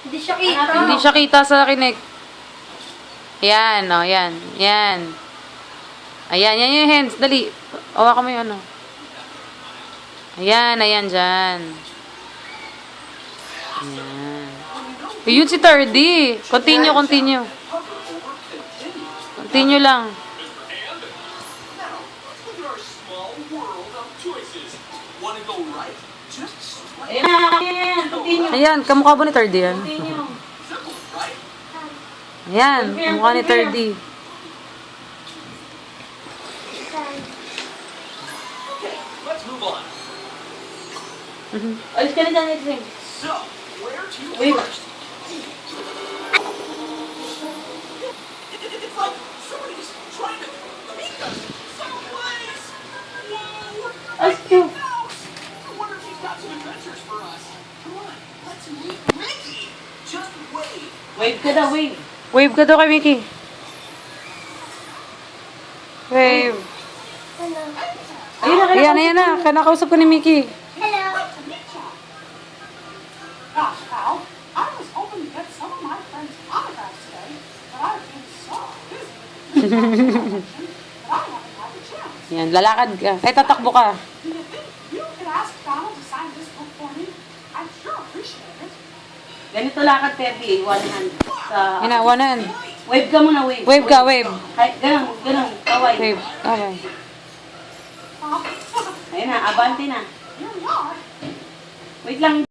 Hindi siya kita. Hindi siya kita sa kinig. Yan, o, yan. Yan. Ayan, yan yung hands. Dali. Hawakan mo yung ano. Ayan, ayan, dyan. Ayan. Ayun si Tardy. Continue, continue. Continue lang. Ayan, continue. Ayan, kamukha ba ni Tardy yan? Continue. Ayan, kamukha ni Tardy. Let's move on. Alis ka na dyan, Edwin. So, where to Wait. first? It's like somebody's trying to make us someplace. Whoa! Alis ka. Mouse! I wonder if he's got some adventures for us. Come on, let's meet Mickey. Just wait. Wave ka daw, wave. Wave ka daw kay Mickey. Wave. Ayun na, Ayan, ayan na. Kanakausap ko ni Mickey. Gosh, Al, I was hoping to get some of my friends' autographs today, but I've been so busy with that I haven't had the chance. Ayan, lalakad ka. Ay, tatakbo ka. Do you think you could ask Donald to sign this book for me? I'd sure appreciate it. Ganito lakad, Pepe. One hand. Sa... Hinawanan. Wave ka muna, wave. Wave ka, wave. Ay, ganun, ganun. Kaway. Wave. Okay. Oh, Ayun na, abante na. here we are. Wait lang,